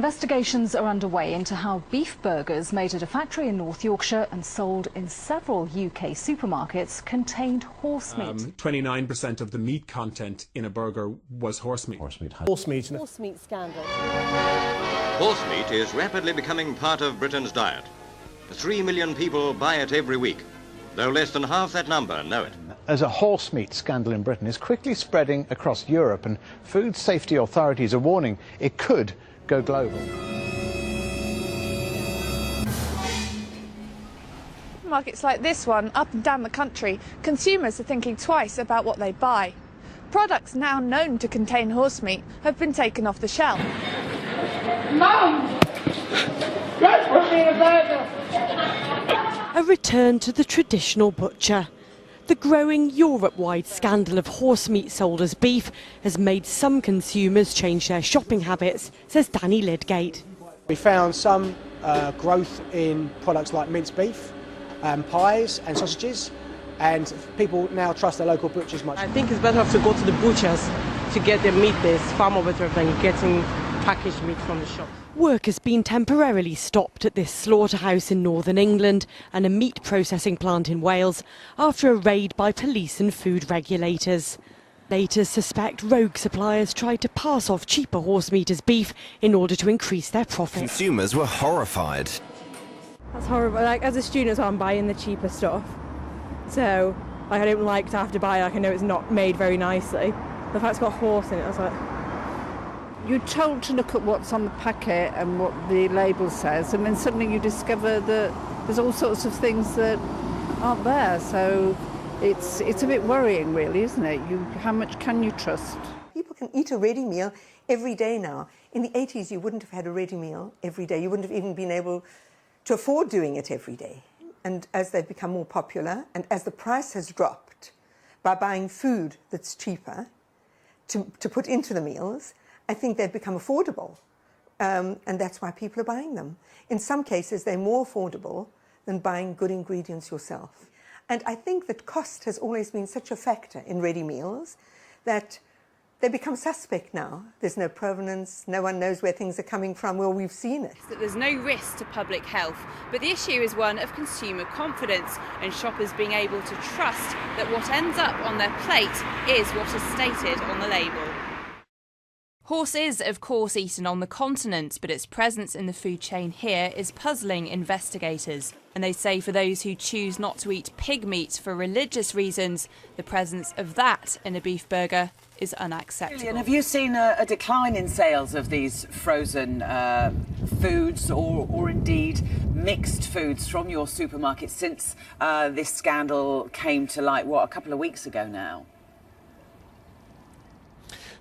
Investigations are underway into how beef burgers made at a factory in North Yorkshire and sold in several UK supermarkets contained horse meat. 29% of the meat content in a burger was horse meat. Horse meat scandal. Horse meat is rapidly becoming part of Britain's diet. 3 million people buy it every week, though less than half that number know it. As a horse meat scandal in Britain is quickly spreading across Europe, and food safety authorities are warning it could go global. Markets like this one up and down the country, consumers are thinking twice about what they buy. Products now known to contain horse meat have been taken off the shelf. Mum! Let's put me in a burger! A return to the traditional butcher. The growing Europe-wide scandal of horse meat sold as beef has made some consumers change their shopping habits, says Danny Lidgate. We found some growth in products like minced beef, pies and sausages, and people now trust their local butchers much. I think it's better to go to the butchers to get their meat there. It's far more better than getting packaged meat from the shop. Work has been temporarily stopped at this slaughterhouse in northern England and a meat processing plant in Wales after a raid by police and food regulators. Regulators suspect rogue suppliers tried to pass off cheaper horse meat as beef in order to increase their profits. Consumers were horrified. That's horrible. Like, as a student, I'm buying the cheaper stuff, so I don't like to have to buy. I know it's not made very nicely. The fact it's got horse in it, I was like. You're told to look at what's on the packet and what the label says, and then suddenly you discover that there's all sorts of things that aren't there. So it's a bit worrying, really, isn't it? How much can you trust? People can eat a ready meal every day now. In the 80s, you wouldn't have had a ready meal every day. You wouldn't have even been able to afford doing it every day. And as they've become more popular, and as the price has dropped by buying food that's cheaper to put into the meals, I think they've become affordable, and that's why people are buying them. In some cases, they're more affordable than buying good ingredients yourself. And I think that cost has always been such a factor in ready meals that they become suspect now. There's no provenance, no one knows where things are coming from. Well, we've seen it. That there's no risk to public health, but the issue is one of consumer confidence and shoppers being able to trust that what ends up on their plate is what is stated on the label. Horse is, of course, eaten on the continent, but its presence in the food chain here is puzzling investigators. And they say for those who choose not to eat pig meat for religious reasons, the presence of that in a beef burger is unacceptable. And have you seen a decline in sales of these frozen foods or indeed mixed foods from your supermarket since this scandal came to light, a couple of weeks ago now?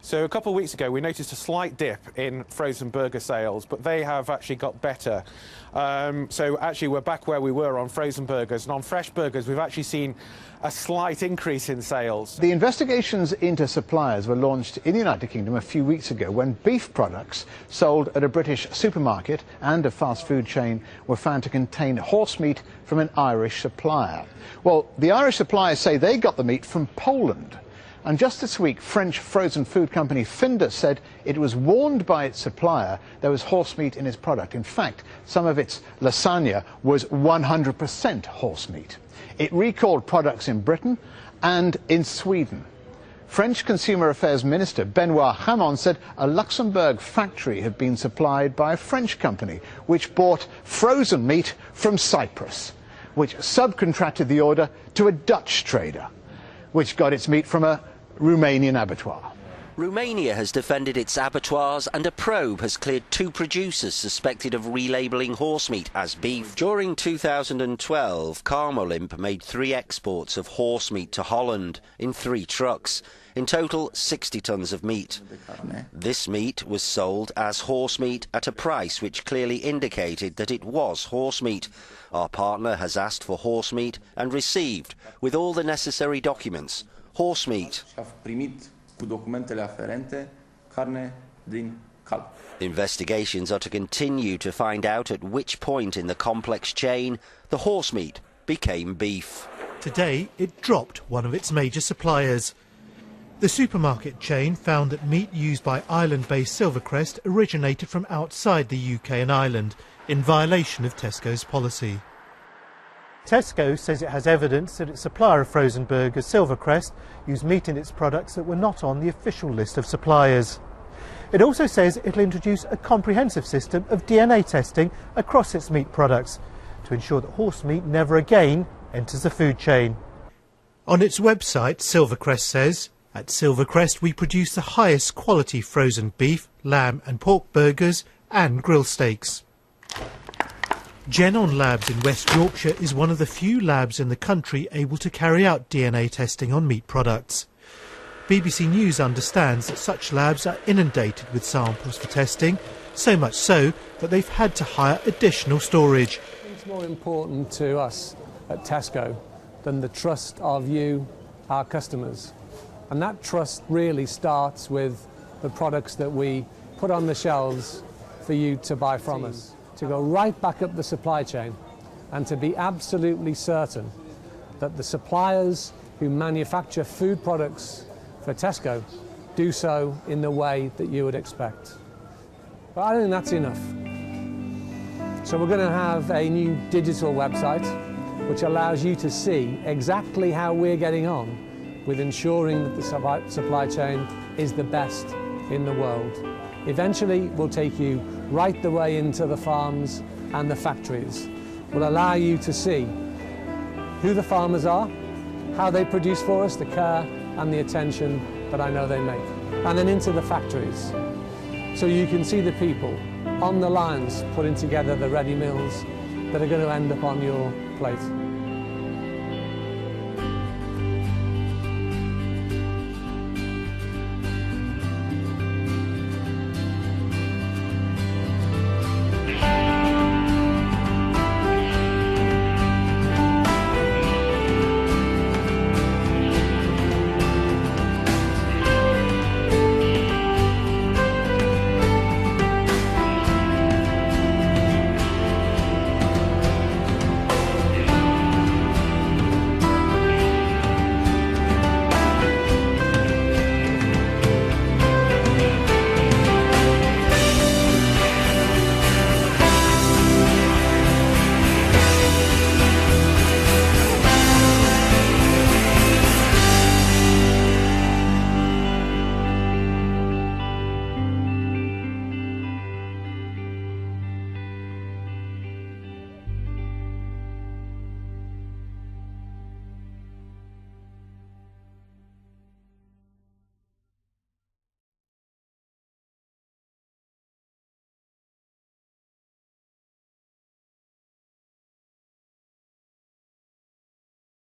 So a couple of weeks ago, we noticed a slight dip in frozen burger sales, but they have actually got better. So actually, we're back where we were on frozen burgers, and on fresh burgers, we've actually seen a slight increase in sales. The investigations into suppliers were launched in the United Kingdom a few weeks ago when beef products sold at a British supermarket and a fast food chain were found to contain horse meat from an Irish supplier. Well, the Irish suppliers say they got the meat from Poland. And just this week, French frozen food company Findus said it was warned by its supplier there was horse meat in its product. In fact, some of its lasagna was 100% horse meat. It recalled products in Britain and in Sweden. French Consumer Affairs Minister Benoit Hamon said a Luxembourg factory had been supplied by a French company which bought frozen meat from Cyprus, which subcontracted the order to a Dutch trader, which got its meat from a Romanian abattoir. Romania has defended its abattoirs, and a probe has cleared 2 producers suspected of relabelling horse meat as beef. During 2012, Carmolimp made 3 exports of horse meat to Holland in 3 trucks. In total, 60 tons of meat. This meat was sold as horse meat at a price which clearly indicated that it was horse meat. Our partner has asked for horse meat and received, with all the necessary documents, horse meat. Investigations are to continue to find out at which point in the complex chain the horse meat became beef. Today, it dropped one of its major suppliers. The supermarket chain found that meat used by Ireland-based Silvercrest originated from outside the UK and Ireland, in violation of Tesco's policy. Tesco says it has evidence that its supplier of frozen burgers, Silvercrest, used meat in its products that were not on the official list of suppliers. It also says it'll introduce a comprehensive system of DNA testing across its meat products to ensure that horse meat never again enters the food chain. On its website, Silvercrest says, "At Silvercrest we produce the highest quality frozen beef, lamb and pork burgers and grill steaks." Genon Labs in West Yorkshire is one of the few labs in the country able to carry out DNA testing on meat products. BBC News understands that such labs are inundated with samples for testing, so much so that they've had to hire additional storage. It's more important to us at Tesco than the trust of you, our customers. And that trust really starts with the products that we put on the shelves for you to buy from us. To go right back up the supply chain and to be absolutely certain that the suppliers who manufacture food products for Tesco do so in the way that you would expect. But I don't think that's enough. So we're going to have a new digital website which allows you to see exactly how we're getting on with ensuring that the supply chain is the best in the world. Eventually, we'll take you right the way into the farms and the factories. We'll allow you to see who the farmers are, how they produce for us, the care and the attention that I know they make. And then into the factories. So you can see the people on the lines putting together the ready meals that are going to end up on your plate.